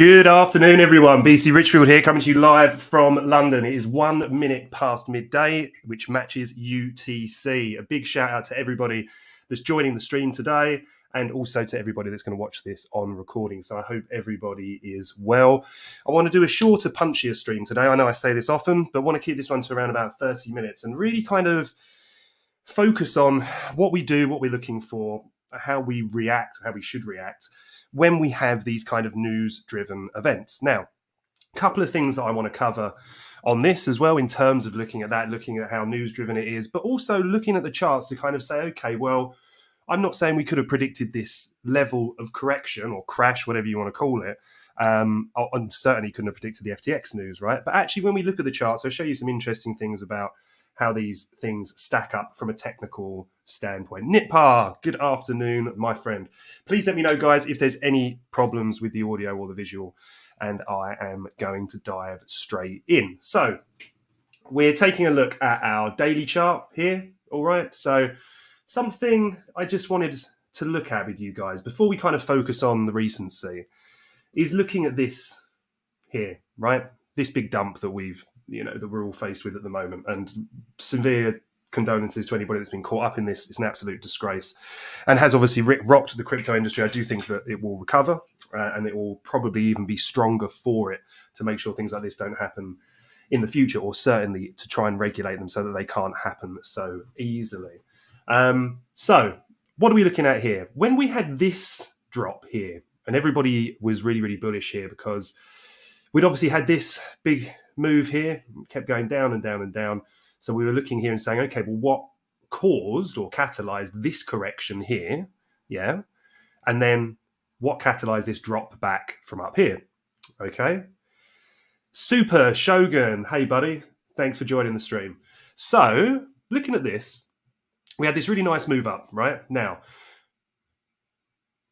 Good afternoon, everyone. BC Richfield here, coming to you live from London. It is 1 minute past midday, which matches UTC. A big shout out to everybody that's joining the stream today, and also to everybody that's going to watch this on recording. So I hope everybody is well. I want to do a shorter, punchier stream today. I know I say this often, but want to keep this one to around about 30 minutes and really kind of focus on what we do, what we're looking for, how we react, how we should react when we have these kind of news-driven events. Now, a couple of things that I want to cover on this as well in terms of looking at that, looking at how news-driven it is, but also looking at the charts to kind of say, okay, well, I'm not saying we could have predicted this level of correction or crash, whatever you want to call it, and certainly couldn't have predicted the FTX news, right? But actually, when we look at the charts, I'll show you some interesting things about how these things stack up from a technical standpoint. Nitpar, good afternoon, my friend. Please let me know, guys, if there's any problems with the audio or the visual, and I am going to dive straight in. So we're taking a look at our daily chart here, all right? So something I just wanted to look at with you guys before we kind of focus on the recency is looking at this here, right? This big dump that that we're all faced with at the moment, and severe condolences to anybody that's been caught up in this. It's an absolute disgrace and has obviously rocked the crypto industry. I do think that it will recover and it will probably even be stronger for it to make sure things like this don't happen in the future, or certainly to try and regulate them so that they can't happen so easily. So what are we looking at here? When we had this drop here, and everybody was really, really bullish here because we'd obviously had this big move here, kept going down and down and down. So we were looking here and saying, okay, well, what caused or catalyzed this correction here? Yeah. And then what catalyzed this drop back from up here? Okay. Super Shogun. Hey, buddy. Thanks for joining the stream. So looking at this, we had this really nice move up, right? Now,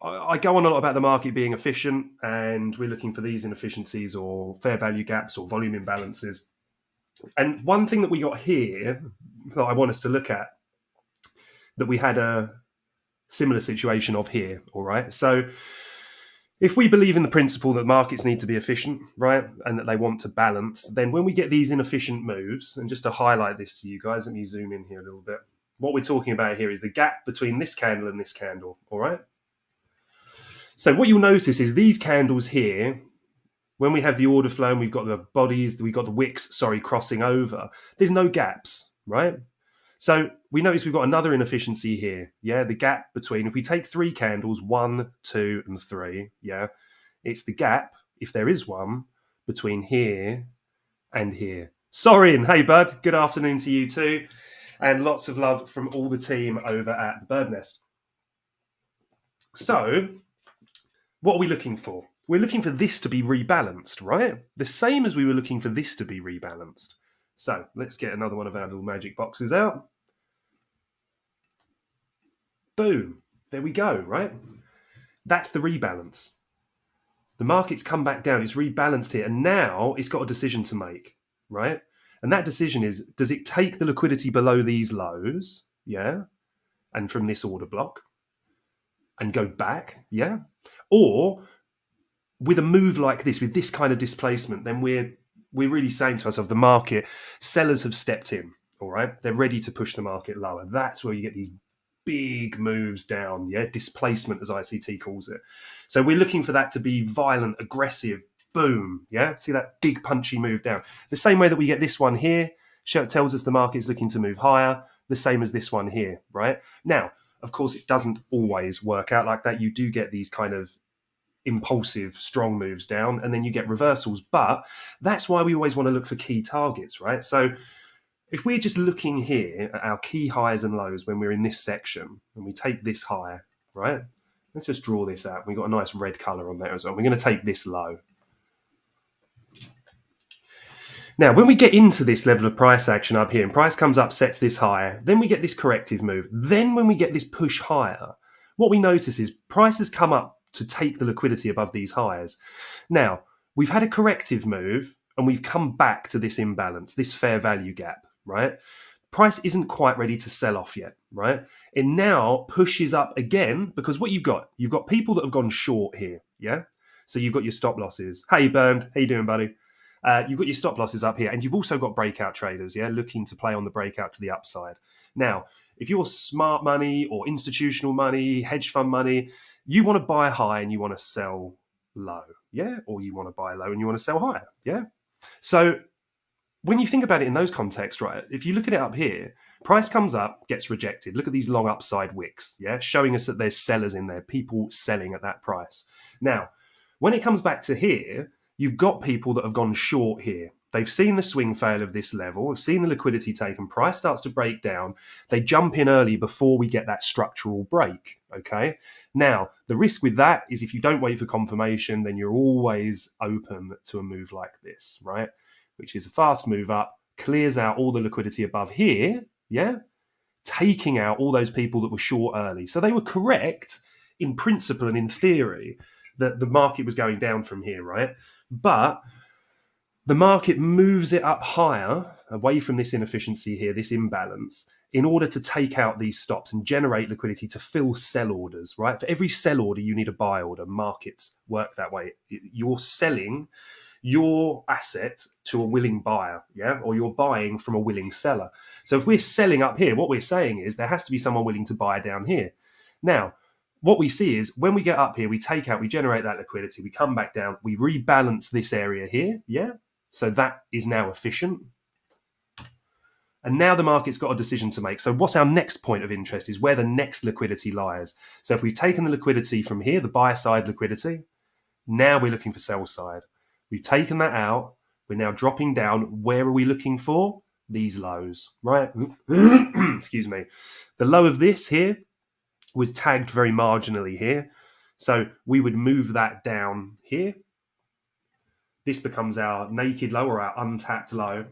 I go on a lot about the market being efficient, and we're looking for these inefficiencies or fair value gaps or volume imbalances. And one thing that we got here that I want us to look at, that we had a similar situation of here, all right? So if we believe in the principle that markets need to be efficient, right, and that they want to balance, then when we get these inefficient moves, and just to highlight this to you guys, let me zoom in here a little bit. What we're talking about here is the gap between this candle and this candle, all right? So what you'll notice is these candles here, when we have the order flow and we've got the bodies, we've got the wicks, crossing over, there's no gaps, right? So we notice we've got another inefficiency here, yeah? The gap between, if we take three candles, 1, 2, and 3, yeah? It's the gap, if there is one, between here and here. Sorin, hey bud, good afternoon to you too. And lots of love from all the team over at the Bird Nest. So what are we looking for? We're looking for this to be rebalanced, right? The same as we were looking for this to be rebalanced. So let's get another one of our little magic boxes out. Boom. There we go, right? That's the rebalance. The market's come back down. It's rebalanced here. And now it's got a decision to make, right? And that decision is, does it take the liquidity below these lows? Yeah. And from this order block and go back? Yeah. Or with a move like this, with this kind of displacement, then we're really saying to ourselves, the market, sellers have stepped in, all right? They're ready to push the market lower. That's where you get these big moves down, yeah? Displacement, as ICT calls it. So we're looking for that to be violent, aggressive, boom, yeah? See that big punchy move down. The same way that we get this one here, tells us the market is looking to move higher, the same as this one here, right? Now, of course, it doesn't always work out like that. You do get these kind of impulsive, strong moves down, and then you get reversals. But that's why we always want to look for key targets, right? So if we're just looking here at our key highs and lows when we're in this section, and we take this high, right? Let's just draw this out. We've got a nice red color on there as well. We're going to take this low. Now, when we get into this level of price action up here, and price comes up, sets this higher, then we get this corrective move. Then when we get this push higher, what we notice is prices come up to take the liquidity above these highs. Now, we've had a corrective move and we've come back to this imbalance, this fair value gap, right? Price isn't quite ready to sell off yet, right? It now pushes up again because what you've got people that have gone short here, yeah? So you've got your stop losses. Hey, Bernd, how you doing, buddy? You've got your stop losses up here, and you've also got breakout traders, looking to play on the breakout to the upside. Now, if you're smart money or institutional money, hedge fund money, you want to buy high and you want to sell low, or you want to buy low and you want to sell higher, So when you think about it in those contexts, right, if you look at it up here, price comes up, gets rejected. Look at these long upside wicks, showing us that there's sellers in there, people selling at that price. Now, when it comes back to here, you've got people that have gone short here. They've seen the swing fail of this level, have seen the liquidity taken, price starts to break down. They jump in early before we get that structural break, okay? Now, the risk with that is if you don't wait for confirmation, then you're always open to a move like this, right? Which is a fast move up, clears out all the liquidity above here, taking out all those people that were short early. So they were correct in principle and in theory that the market was going down from here, right? But the market moves it up higher, away from this inefficiency here, this imbalance, in order to take out these stops and generate liquidity to fill sell orders, right? For every sell order, you need a buy order. Markets work that way. You're selling your asset to a willing buyer, or you're buying from a willing seller. So if we're selling up here, what we're saying is there has to be someone willing to buy down here. Now, what we see is when we get up here, we take out, we generate that liquidity, we come back down, we rebalance this area here, So that is now efficient. And now the market's got a decision to make. So what's our next point of interest is where the next liquidity lies. So if we've taken the liquidity from here, the buy side liquidity, now we're looking for sell side. We've taken that out. We're now dropping down. Where are we looking for? These lows, right? Excuse me. The low of this here was tagged very marginally here. So we would move that down here. This becomes our naked low or our untapped low.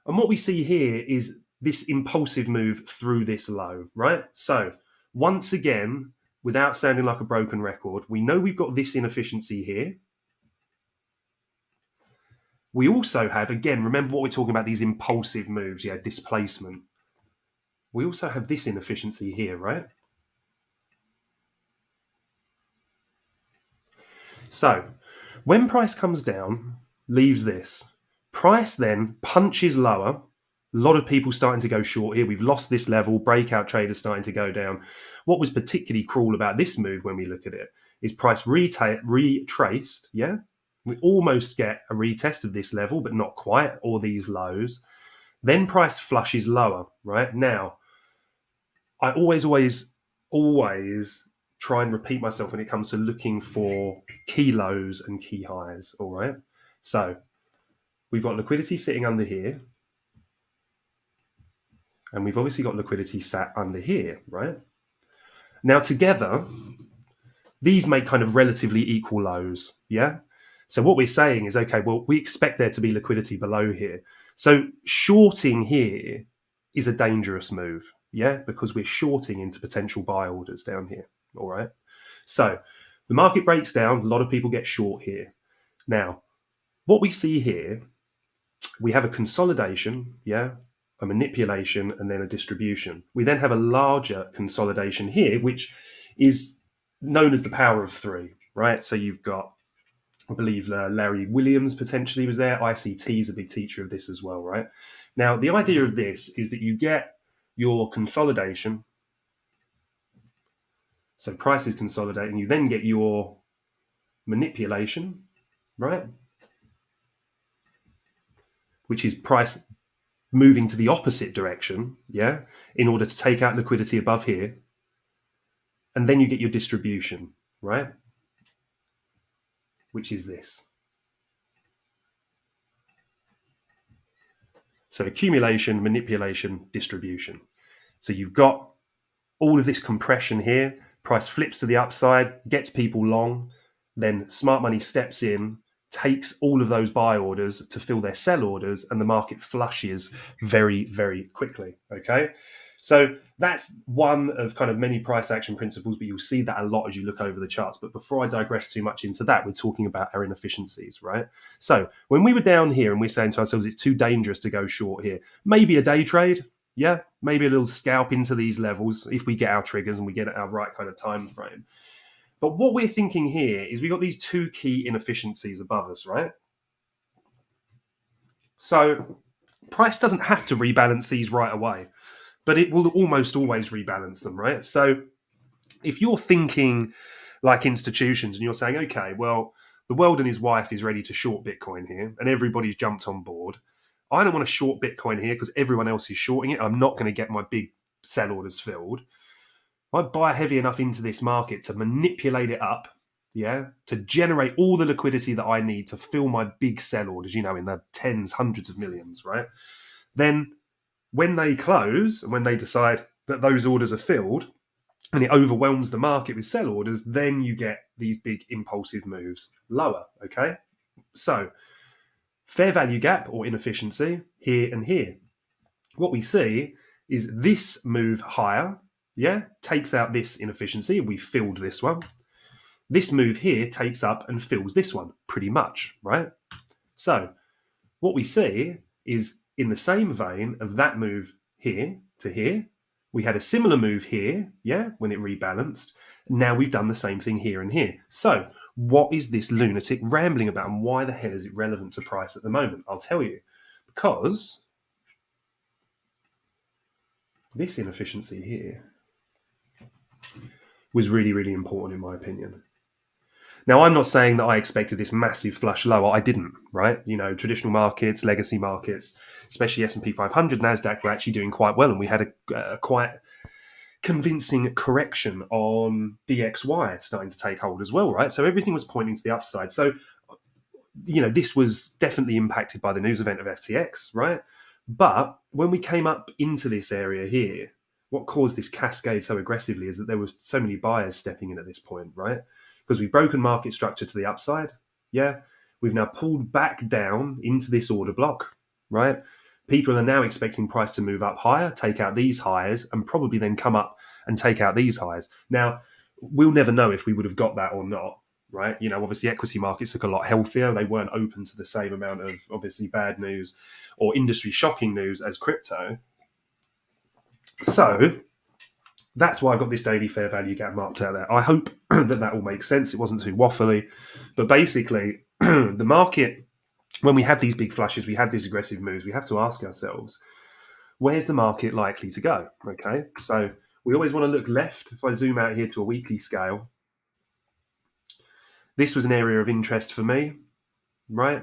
And what we see here is this impulsive move through this low, right? So once again, without sounding like a broken record, we know we've got this inefficiency here. We also have, again, remember what we're talking about, these impulsive moves, displacement. We also have this inefficiency here, right? So when price comes down, leaves this. Price then punches lower. A lot of people starting to go short here. We've lost this level. Breakout traders starting to go down. What was particularly cruel about this move when we look at it is price retraced, We almost get a retest of this level, but not quite, or these lows. Then price flushes lower, right? Now, I always try and repeat myself when it comes to looking for key lows and key highs, all right? So we've got liquidity sitting under here, and we've obviously got liquidity sat under here, right? Now together, these make kind of relatively equal lows, So what we're saying is, okay, well, we expect there to be liquidity below here. So shorting here is a dangerous move, because we're shorting into potential buy orders down here, all right? So the market breaks down. A lot of people get short here. Now, what we see here, we have a consolidation, a manipulation, and then a distribution. We then have a larger consolidation here, which is known as the power of three, right? So you've got, I believe Larry Williams potentially was there. ICT is a big teacher of this as well, right? Now, the idea of this is that you get your consolidation. So price is consolidating. You then get your manipulation, right? Which is price moving to the opposite direction, in order to take out liquidity above here. And then you get your distribution, right? Which is this. So accumulation, manipulation, distribution. So you've got all of this compression here. Price flips to the upside, gets people long. Then smart money steps in, takes all of those buy orders to fill their sell orders, and the market flushes very, very quickly, okay? So that's one of kind of many price action principles, but you'll see that a lot as you look over the charts. But before I digress too much into that, we're talking about our inefficiencies, right? So when we were down here and we're saying to ourselves, it's too dangerous to go short here, maybe a day trade, maybe a little scalp into these levels if we get our triggers and we get our right kind of time frame. But what we're thinking here is we've got these two key inefficiencies above us, right? So price doesn't have to rebalance these right away, but it will almost always rebalance them, right? So if you're thinking like institutions and you're saying, okay, well, the world and his wife is ready to short Bitcoin here and everybody's jumped on board. I don't want to short Bitcoin here because everyone else is shorting it. I'm not going to get my big sell orders filled. I buy heavy enough into this market to manipulate it up, to generate all the liquidity that I need to fill my big sell orders, in the tens, hundreds of millions, right? Then when they close and when they decide that those orders are filled and it overwhelms the market with sell orders, then you get these big impulsive moves lower, okay? So fair value gap or inefficiency here and here. What we see is this move higher, takes out this inefficiency. We filled this one. This move here takes up and fills this one, pretty much, right? So what we see is in the same vein of that move here to here, we had a similar move here, when it rebalanced. Now we've done the same thing here and here. So what is this lunatic rambling about and why the hell is it relevant to price at the moment? I'll tell you. Because this inefficiency here was really, really important in my opinion. Now, I'm not saying that I expected this massive flush lower. I didn't, right? Traditional markets, legacy markets, especially S&P 500, NASDAQ were actually doing quite well. And we had a quite convincing correction on DXY starting to take hold as well, right? So everything was pointing to the upside. So, this was definitely impacted by the news event of FTX, right? But when we came up into this area here, what caused this cascade so aggressively is that there were so many buyers stepping in at this point, right? Because we've broken market structure to the upside. We've now pulled back down into this order block, right? People are now expecting price to move up higher, take out these highs, and probably then come up and take out these highs. Now, we'll never know if we would have got that or not, right? Obviously equity markets look a lot healthier. They weren't open to the same amount of obviously bad news or industry shocking news as crypto. So that's why I've got this daily fair value gap marked out there. I hope that all makes sense. It wasn't too waffly. But basically, the market, when we have these big flushes, we have these aggressive moves, we have to ask ourselves, where's the market likely to go? Okay, so we always want to look left. If I zoom out here to a weekly scale, this was an area of interest for me, right?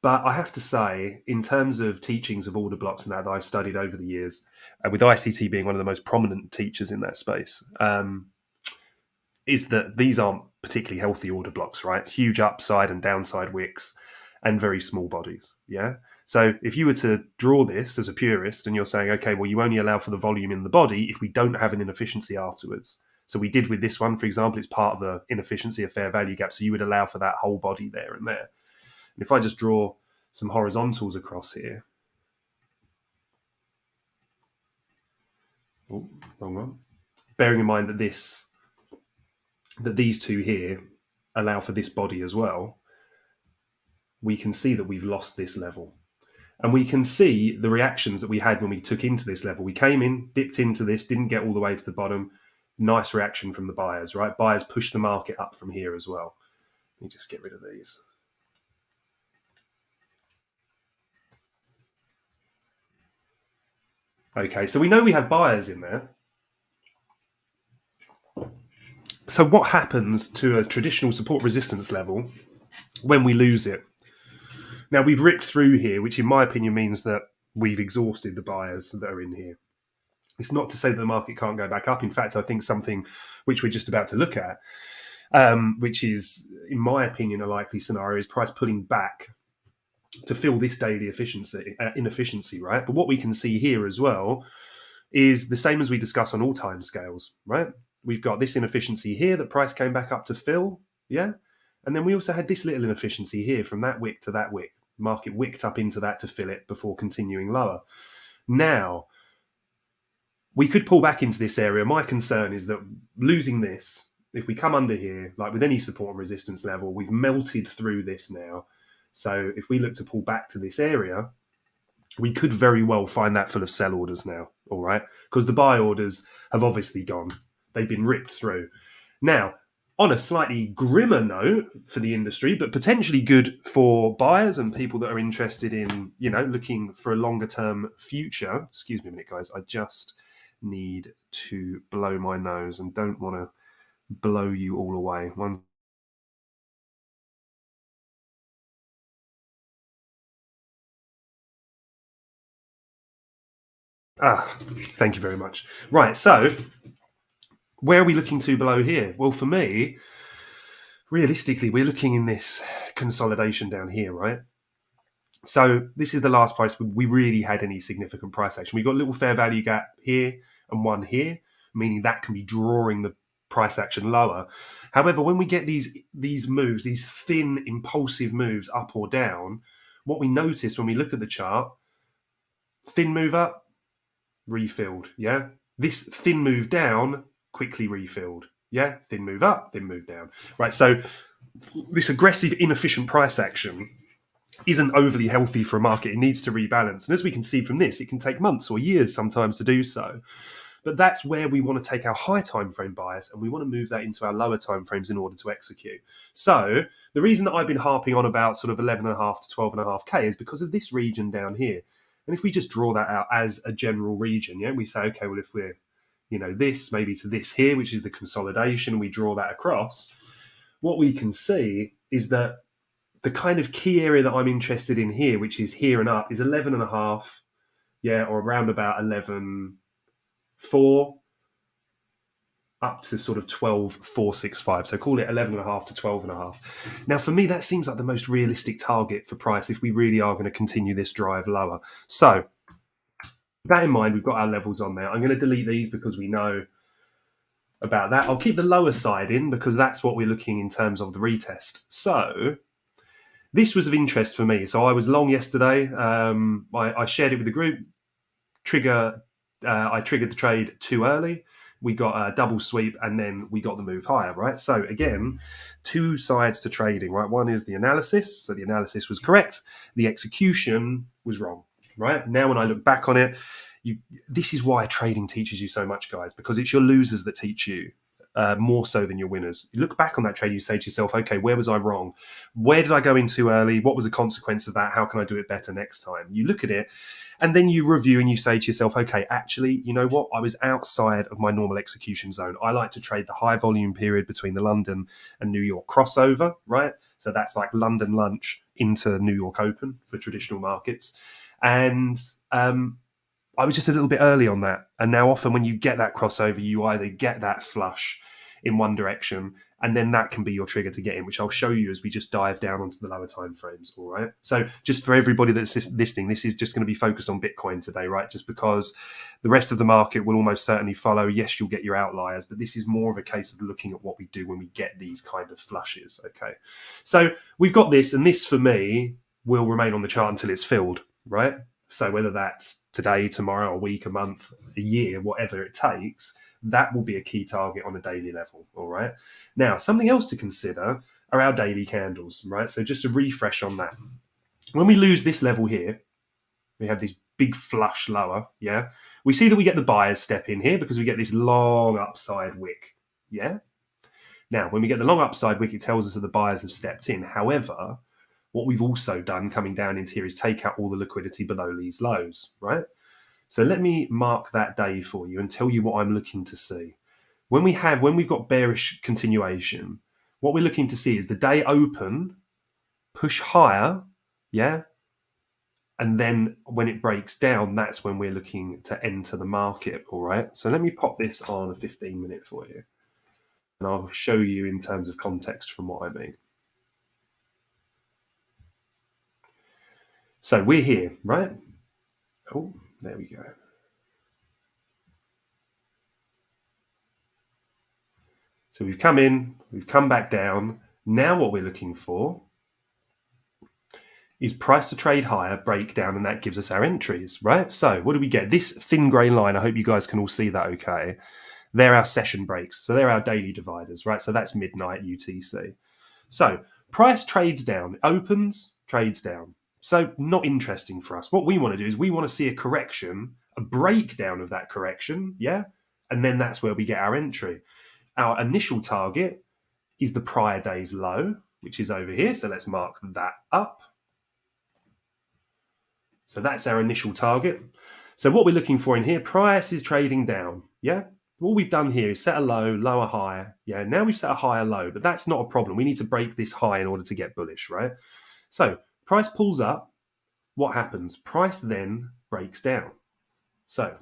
But I have to say, in terms of teachings of order blocks and that I've studied over the years, with ICT being one of the most prominent teachers in that space, is that these aren't particularly healthy order blocks, right? Huge upside and downside wicks and very small bodies, So if you were to draw this as a purist and you're saying, okay, well, you only allow for the volume in the body if we don't have an inefficiency afterwards. So we did with this one, for example, it's part of the inefficiency of fair value gap. So you would allow for that whole body there and there. And if I just draw some horizontals across here. Oh, wrong one. Bearing in mind that these two here allow for this body as well, we can see that we've lost this level. And we can see the reactions that we had when we took into this level. We came in, dipped into this, didn't get all the way to the bottom. Nice reaction from the buyers, right? Buyers push the market up from here as well. Let me just get rid of these. Okay, so we know we have buyers in there. So what happens to a traditional support resistance level when we lose it? Now, we've ripped through here, which in my opinion means that we've exhausted the buyers that are in here. It's not to say that the market can't go back up. In fact, I think something which we're just about to look at, which is, in my opinion, a likely scenario, is price pulling back to fill this daily inefficiency, right? But what we can see here as well is the same as we discuss on all time scales, right? We've got this inefficiency here that price came back up to fill, and then we also had this little inefficiency here from that wick to that wick. Market wicked up into that to fill it before continuing lower. Now, we could pull back into this area. My concern is that losing this, if we come under here, like with any support and resistance level, we've melted through this now. So if we look to pull back to this area, we could very well find that full of sell orders now, all right? Because the buy orders have obviously gone. They've been ripped through. Now, On a slightly grimmer note for the industry, but potentially good for buyers and people that are interested in, looking for a longer term future. Excuse me a minute, guys. I just need to blow my nose and don't want to blow you all away. Thank you very much. Right, so where are we looking to below here? Well, for me, realistically, we're looking in this consolidation down here, right? So this is the last price we really had any significant price action. We've got a little fair value gap here and one here, meaning that can be drawing the price action lower. However, when we get these moves, these thin, impulsive moves up or down, what we notice when we look at the chart, thin move up, refilled, yeah? This thin move down, quickly refilled, yeah? Thin move up, thin move down. Right, so this aggressive, inefficient price action isn't overly healthy for a market. It needs to rebalance. And as we can see from this, it can take months or years sometimes to do so. But that's where we want to take our high time frame bias and we want to move that into our lower time frames in order to execute. So the reason that I've been harping on about sort of 11.5 to 12.5K is because of this region down here. And if we just draw that out as a general region, yeah, we say, okay, well, if we're, this maybe to this here, which is the consolidation, we draw that across, what we can see is that the kind of key area that I'm interested in here, which is here and up, is 11.5, yeah, or around about 11.4 up to sort of 12.465. So call it 11.5 to 12.5. Now, for me, that seems like the most realistic target for price if we really are going to continue this drive lower. So, with that in mind, we've got our levels on there. I'm going to delete these because we know about that. I'll keep the lower side in because that's what we're looking in terms of the retest. So, this was of interest for me. So I was long yesterday. I shared it with the group. I triggered the trade too early. We got a double sweep and then we got the move higher, right? So again, two sides to trading, right? One is the analysis. So the analysis was correct. The execution was wrong, right? Now when I look back on it, this is why trading teaches you so much, guys, because it's your losers that teach you. More so than your winners. You look back on that trade, you say to yourself, okay, where was I wrong? Where did I go in too early? What was the consequence of that? How can I do it better next time? You look at it and then you review and you say to yourself, okay, actually, you know what? I was outside of my normal execution zone. I like to trade the high volume period between the London and New York crossover, right? So that's like London lunch into New York open for traditional markets. And I was just a little bit early on that. And now often when you get that crossover, you either get that flush in one direction, and then that can be your trigger to get in, which I'll show you as we just dive down onto the lower time frames. All right. So just for everybody that's listening, this is just going to be focused on Bitcoin today, right? Just because the rest of the market will almost certainly follow. Yes, you'll get your outliers, but this is more of a case of looking at what we do when we get these kind of flushes. Okay. So we've got this, and this for me will remain on the chart until it's filled, right? So whether that's today, tomorrow, a week, a month, a year, whatever it takes, that will be a key target on a daily level. All right. Now, something else to consider are our daily candles, right? So just a refresh on that. When we lose this level here, we have this big flush lower, yeah? We see that we get the buyers step in here because we get this long upside wick, yeah? Now, when we get the long upside wick, it tells us that the buyers have stepped in. However, what we've also done coming down into here is take out all the liquidity below these lows, right? So let me mark that day for you and tell you what I'm looking to see. When we've got bearish continuation, what we're looking to see is the day open, push higher, yeah? And then when it breaks down, that's when we're looking to enter the market, all right? So let me pop this on a 15-minute for you. And I'll show you in terms of context from what I mean. So we're here, right? Oh, there we go. So we've come in, we've come back down. Now what we're looking for is price to trade higher, break down, and that gives us our entries, right? So what do we get? This thin grey line, I hope you guys can all see that okay. They're our session breaks. So they're our daily dividers, right? So that's midnight UTC. So price trades down, opens, trades down. So not interesting for us. What we want to do is we want to see a correction, a breakdown of that correction, yeah? And then that's where we get our entry. Our initial target is the prior day's low, which is over here. So let's mark that up. So that's our initial target. So what we're looking for in here, price is trading down. Yeah. All we've done here is set a low, lower, higher. Yeah. Now we've set a higher low, but that's not a problem. We need to break this high in order to get bullish, right? So price pulls up. What happens? Price then breaks down. So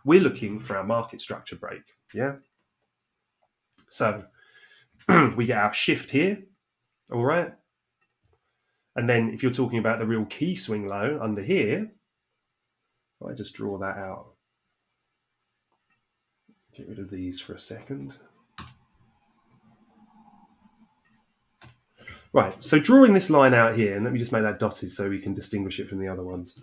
we're looking for our market structure break. Yeah. So we get our shift here. All right. And then if you're talking about the real key swing low under here, if I just draw that out, get rid of these for a second. Right, so drawing this line out here, and let me just make that dotted so we can distinguish it from the other ones.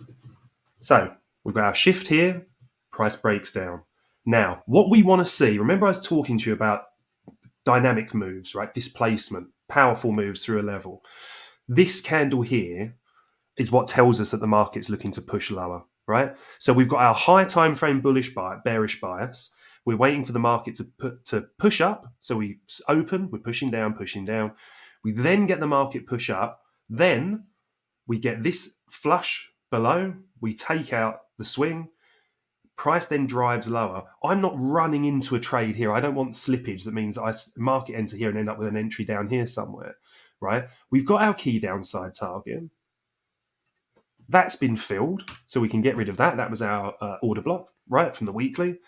So we've got our shift here, price breaks down. Now, what we want to see, remember I was talking to you about dynamic moves, right? Displacement, powerful moves through a level. This candle here is what tells us that the market's looking to push lower, right? So we've got our high time frame bearish bias. We're waiting for the market to push up. So we open, we're pushing down, pushing down. We then get the market push up. Then we get this flush below. We take out the swing. Price then drives lower. I'm not running into a trade here. I don't want slippage. That means I market enter here and end up with an entry down here somewhere, right? We've got our key downside target. That's been filled, so we can get rid of that. That was our order block, right, from the weekly.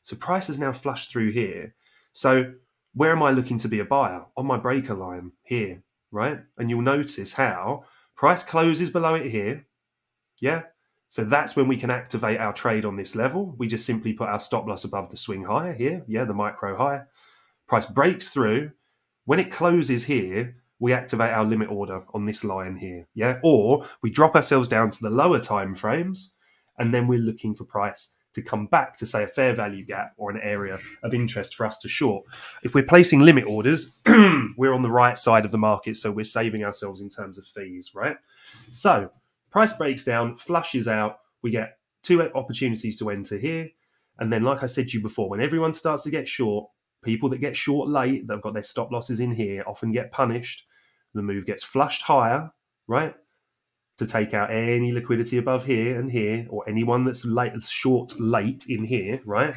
So price has now flushed through here. So where am I looking to be a buyer? On my breaker line here, right? And you'll notice how price closes below it here. Yeah. So that's when we can activate our trade on this level. We just simply put our stop loss above the swing higher here. Yeah, the micro higher. Price breaks through. When it closes here, we activate our limit order on this line here. Yeah. Or we drop ourselves down to the lower time frames, and then we're looking for price to come back to, say, a fair value gap or an area of interest for us to short. If we're placing limit orders, we're on the right side of the market, so we're saving ourselves in terms of fees, right? So price breaks down, flushes out, we get two opportunities to enter here. And then, like I said to you before, when everyone starts to get short, people that get short late, that have got their stop losses in here, often get punished. The move gets flushed higher, right? To take out any liquidity above here and here, or anyone that's short late in here, right?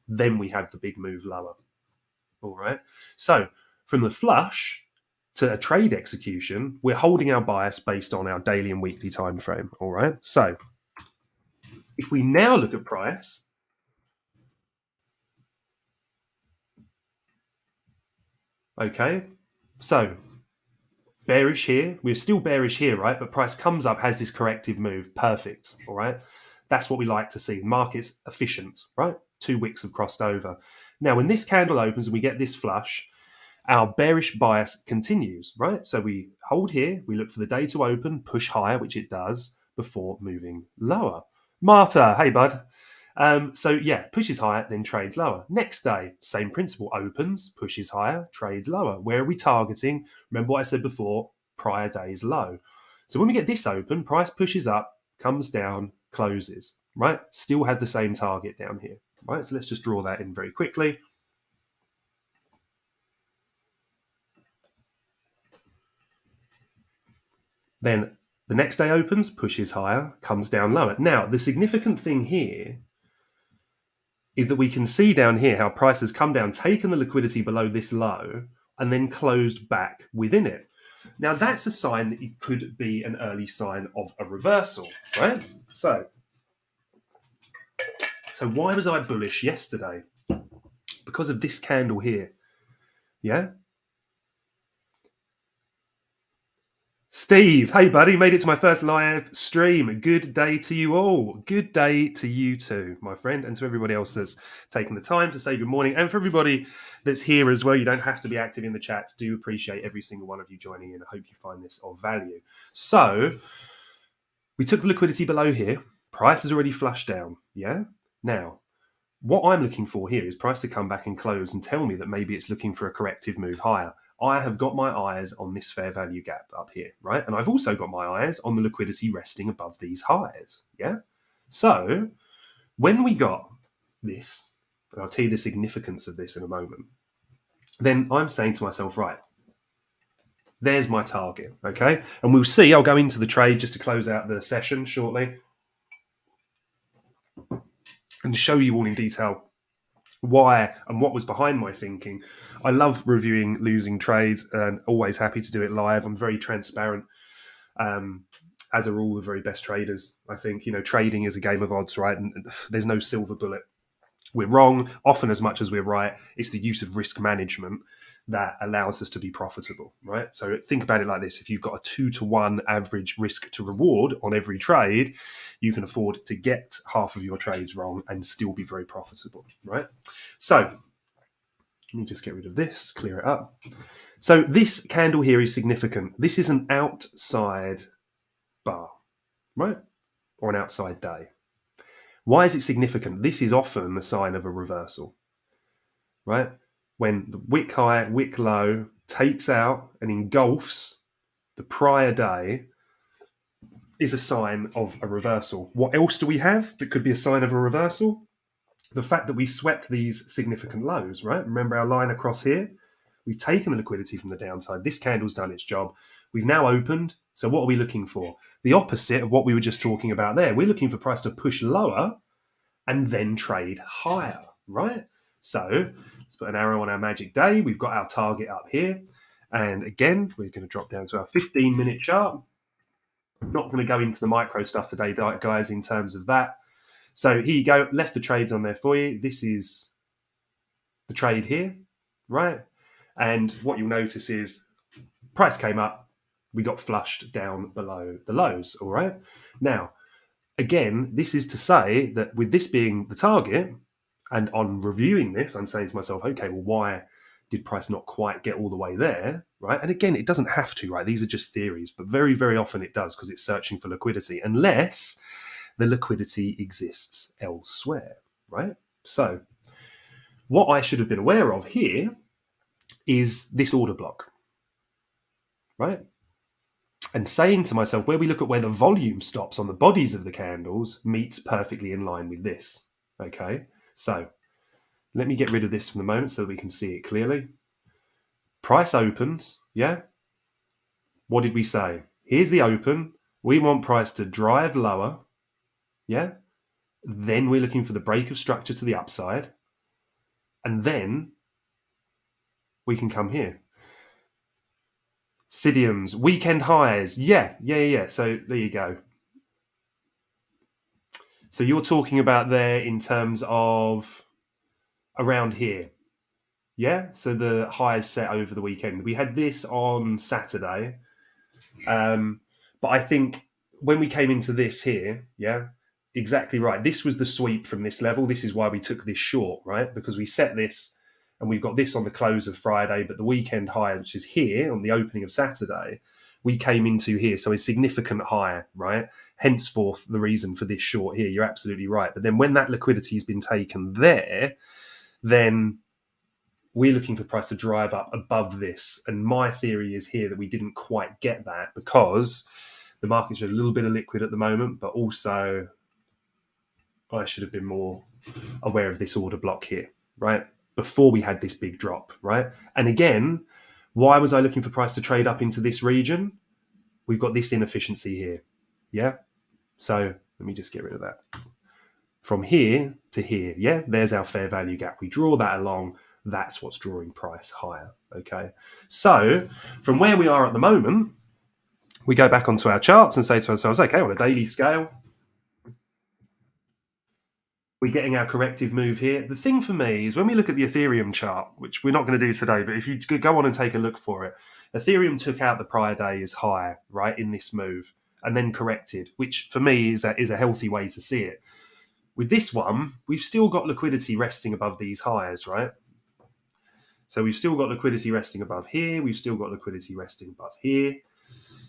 Then we have the big move lower. All right. So from the flush to a trade execution, we're holding our bias based on our daily and weekly time frame. All right. So if we now look at price, okay. So bearish here. We're still bearish here, right? But price comes up, has this corrective move. Perfect. All right. That's what we like to see. The market's efficient, right? 2 wicks have crossed over. Now, when this candle opens and we get this flush, our bearish bias continues, right? So we hold here, we look for the day to open, push higher, which it does, before moving lower. Marta, hey bud. So yeah, pushes higher, then trades lower. Next day, same principle, opens, pushes higher, trades lower. Where are we targeting? Remember what I said before, prior day's low. So when we get this open, price pushes up, comes down, closes, right? Still had the same target down here, right? So let's just draw that in very quickly. Then the next day opens, pushes higher, comes down lower. Now, the significant thing here is that we can see down here how price has come down, taken the liquidity below this low, and then closed back within it. Now, that's a sign that it could be an early sign of a reversal, right? So why was I bullish yesterday? Because of this candle here, yeah? Steve, hey buddy, made it to my first live stream. Good day to you all. Good day to you too, my friend, and to everybody else that's taken the time to say good morning. And for everybody that's here as well, you don't have to be active in the chats. Do appreciate every single one of you joining in. I hope you find this of value. So we took the liquidity below here. Price has already flushed down, yeah? Now, what I'm looking for here is price to come back and close and tell me that maybe it's looking for a corrective move higher. I have got my eyes on this fair value gap up here, right? And I've also got my eyes on the liquidity resting above these highs, yeah? So when we got this, and I'll tell you the significance of this in a moment, then I'm saying to myself, right, There's my target, okay? And we'll see, I'll go into the trade just to close out the session shortly and show you all in detail why and what was behind my thinking. I love reviewing losing trades and always happy to do it live. I'm very transparent, as are all the very best traders. I think, trading is a game of odds, right? And there's no silver bullet. We're wrong often as much as we're right. It's the use of risk management that allows us to be profitable, right? So think about it like this. If you've got a 2-to-1 average risk to reward on every trade, you can afford to get half of your trades wrong and still be very profitable, right? So let me just get rid of this, clear it up. So this candle here is significant. This is an outside bar, right? Or an outside day. Why is it significant? This is often a sign of a reversal, right? When the wick high, wick low takes out and engulfs the prior day is a sign of a reversal. What else do we have that could be a sign of a reversal? The fact that we swept these significant lows, right? Remember our line across here? We've taken the liquidity from the downside. This candle's done its job. We've now opened. So what are we looking for? The opposite of what we were just talking about there. We're looking for price to push lower and then trade higher, right? So let's put an arrow on our magic day. We've got our target up here. And again, we're going to drop down to our 15-minute chart. I'm not going to go into the micro stuff today, guys, in terms of that. So here you go. Left the trades on there for you. This is the trade here, right? And what you'll notice is price came up. We got flushed down below the lows, all right? Now, again, this is to say that with this being the target, and on reviewing this, I'm saying to myself, okay, well, why did price not quite get all the way there, right? And again, it doesn't have to, right? These are just theories, but very, very often it does because it's searching for liquidity, unless the liquidity exists elsewhere, right? So what I should have been aware of here is this order block, right? And saying to myself, where we look at where the volume stops on the bodies of the candles meets perfectly in line with this, okay? So let me get rid of this for the moment so that we can see it clearly. Price opens, yeah? What did we say? Here's the open. We want price to drive lower, yeah? Then we're looking for the break of structure to the upside. And then we can come here. Sidiums, weekend highs. Yeah. So there you go. So you're talking about there in terms of around here. Yeah. So the highs set over the weekend. We had this on Saturday. But I think when we came into this here, yeah, exactly right. This was the sweep from this level. This is why we took this short, right? Because we set this and we've got this on the close of Friday, but the weekend high, which is here on the opening of Saturday, we came into here. So a significant high, right? Henceforth, the reason for this short here, you're absolutely right. But then when that liquidity has been taken there, then we're looking for price to drive up above this. And my theory is here that we didn't quite get that because the markets are a little bit illiquid at the moment, but also I should have been more aware of this order block here, right? Before we had this big drop, right? And again, why was I looking for price to trade up into this region? We've got this inefficiency here, yeah? So let me just get rid of that. From here to here, yeah? There's our fair value gap. We draw that along. That's what's drawing price higher, okay? So from where we are at the moment, we go back onto our charts and say to ourselves, okay, on a daily scale, we're getting our corrective move here. The thing for me is when we look at the Ethereum chart, which we're not going to do today, but if you go on and take a look for it, Ethereum took out the prior day's high, right, in this move and then corrected, which for me is a healthy way to see it. With this one, we've still got liquidity resting above these highs, right? So we've still got liquidity resting above here. We've still got liquidity resting above here.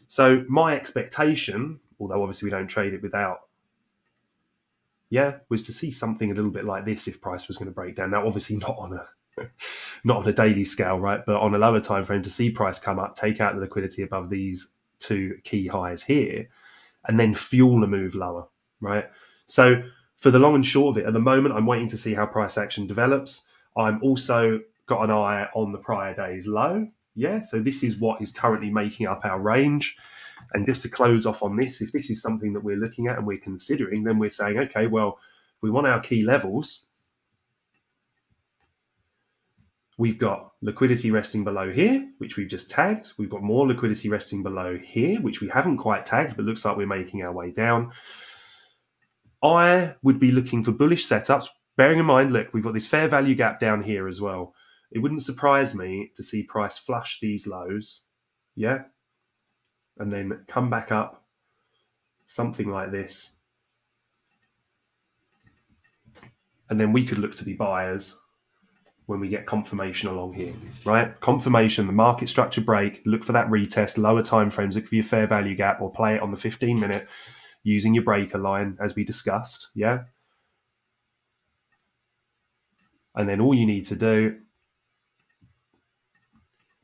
So my expectation, although obviously we don't trade it without, was to see something a little bit like this if price was going to break down. Now, obviously not on a daily scale, right? But on a lower time frame, to see price come up, take out the liquidity above these two key highs here, and then fuel a move lower, right? So for the long and short of it, at the moment, I'm waiting to see how price action develops. I'm also got an eye on the prior day's low, Yeah, so this is what is currently making up our range. And just to close off on this, if this is something that we're looking at and we're considering, then we're saying, okay, well, we want our key levels. We've got liquidity resting below here, which we've just tagged. We've got more liquidity resting below here, which we haven't quite tagged, but looks like we're making our way down. I would be looking for bullish setups, bearing in mind, look, we've got this fair value gap down here as well. It wouldn't surprise me to see price flush these lows, yeah, and then come back up, something like this. And then we could look to be buyers when we get confirmation along here, right? Confirmation, the market structure break, look for that retest, lower time frames, look for your fair value gap, or play it on the 15-minute using your breaker line as we discussed, yeah? And then all you need to do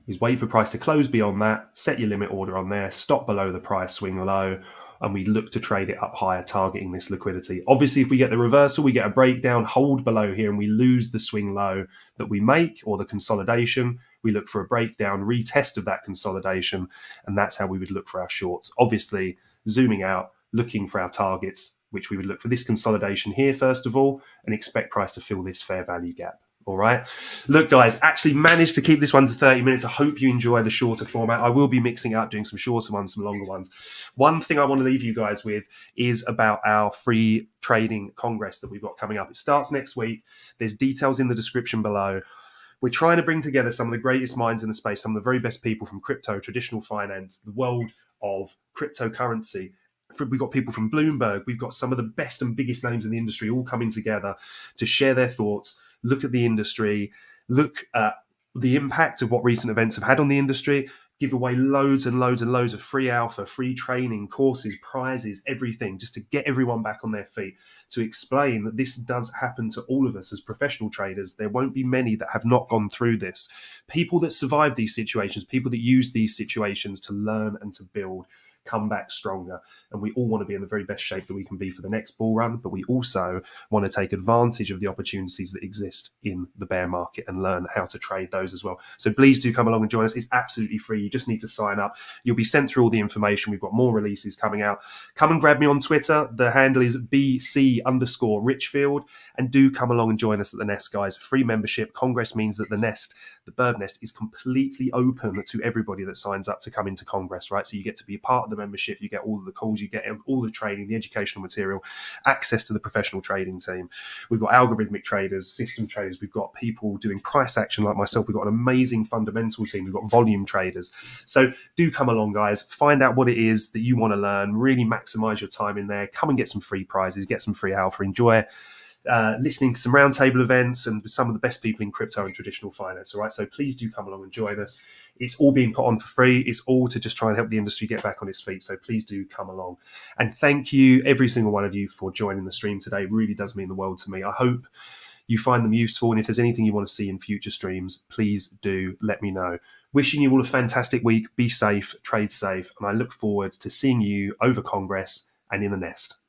is wait for price to close beyond that, set your limit order on there, stop below the price, swing low, and we look to trade it up higher, targeting this liquidity. Obviously, if we get the reversal, we get a breakdown, hold below here, and we lose the swing low that we make, or the consolidation, we look for a breakdown, retest of that consolidation, and that's how we would look for our shorts. Obviously, zooming out, looking for our targets, which we would look for this consolidation here, first of all, and expect price to fill this fair value gap. All right. Look, guys, actually managed to keep this one to 30 minutes. I hope you enjoy the shorter format. I will be mixing up, doing some shorter ones, some longer ones. One thing I want to leave you guys with is about our free trading congress that we've got coming up. It starts next week. There's details in the description below. We're trying to bring together some of the greatest minds in the space, some of the very best people from crypto, traditional finance, the world of cryptocurrency. We've got people from Bloomberg. We've got some of the best and biggest names in the industry all coming together to share their thoughts, look at the industry, look at the impact of what recent events have had on the industry, give away loads and loads and loads of free alpha, free training, courses, prizes, everything, just to get everyone back on their feet, to explain that this does happen to all of us as professional traders. There won't be many that have not gone through this. People that survive these situations, people that use these situations to learn and to build, come back stronger. And we all want to be in the very best shape that we can be for the next bull run, but we also want to take advantage of the opportunities that exist in the bear market and learn how to trade those as well. So please do come along and join us. It's absolutely free. You just need to sign up. You'll be sent through all the information. We've got more releases coming out. Come and grab me on Twitter. The handle is BC_Richfield. And do come along and join us at the Nest, guys. Free membership. Congress means that the Nest, the bird nest, is completely open to everybody that signs up to come into Congress, right? So you get to be a part of the membership, you get all of the calls, you get all the training, the educational material, access to the professional trading team. We've got algorithmic traders, system traders, we've got people doing price action like myself, we've got an amazing fundamental team, we've got volume traders. So do come along, guys, find out what it is that you want to learn, really maximize your time in there, come and get some free prizes, get some free alpha, enjoy listening to some roundtable events and some of the best people in crypto and traditional finance. All right, so please do come along and join us. It's all being put on for free. It's all to just try and help the industry get back on its feet. So please do come along. And thank you, every single one of you, for joining the stream today. It really does mean the world to me. I hope you find them useful. And if there's anything you want to see in future streams, please do let me know. Wishing you all a fantastic week. Be safe, trade safe. And I look forward to seeing you over Congress and in the Nest.